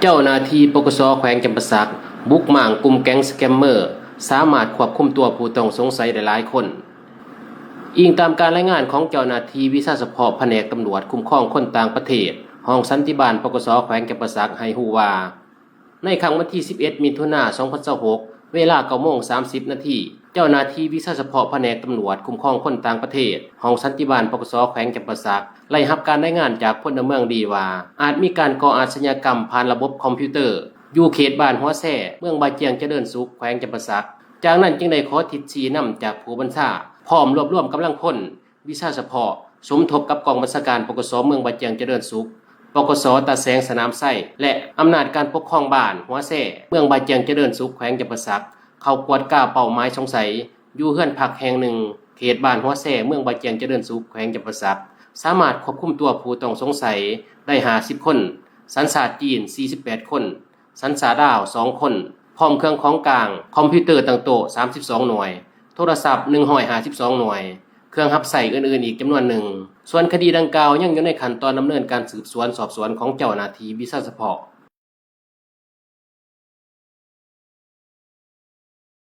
เจ้าหน้าที่ปกส.แขวงจำปาสักบุกหม่างกลุ่มแก๊งสแกมเมอร์สามารถควบคุมตัวผู้ต้องสงสัยได้หลายคนอิงตามการรายงานของเจ้าหน้าที่วิชาเฉพาะแผนกตำรวจคุ้มครองคนต่างประเทศห้องสันติบาลปกส.แขวงจำปาสักให้ฮู้ว่าในครั้งวันที่11มิถุนายน2026เวลา 9:30 น.เจ้าหน้าที่วิชาเฉพาะแผนกตำรวจคุ้มครองคนต่างประเทศห้องสันติบาลปกส.แขวงจำปาสักไล่รับการรายงานจากพลเมืองดีว่าอาจมีการก่ออาชญากรรมผ่านระบบคอมพิวเตอร์อยู่เขตบ้านหัวแส่เมืองบาเจียงเจริญสุขแขวงจำปาสักจากนั้นจึงได้ขอทิศชี้นำจากผู้บัญชาพร้อมรวมกำลังพลวิชาเฉพาะสมทบกับกองบัญชาการปกส.เมืองบาเจียงเจริญสุขปกส.ตาแสงสนามไส้และอำนาจการปกครองบ้านหัวแส่เมืองบาเจียงเจริญสุขแขวงจำปาสักเข้ากวดก้าเป้าหมายสงสัยอยู่เฮือนพักแห่งหนึ่งเขตบ้านหัวแส่เมืองบาเจียงเจริญสุขแขวงจำปาสักสามารถควบคุมตัวผู้ต้องสงสัยได้50 คนสัญชาติจีน48 คนสัญชาติลาว2 คนพร้อมเครื่องของกลางคอมพิวเตอร์ต่างโต๊ะ32 หน่วยโทรศัพท์152 หน่วยเครื่องรับใช้อื่นๆอีกจำนวนหนึ่งส่วนคดีดังกล่าวยังอยู่ในขั้นตอนดำเนินการสืบสวนสอบสวนของเจ้าหน้าที่วิชาเฉพาะ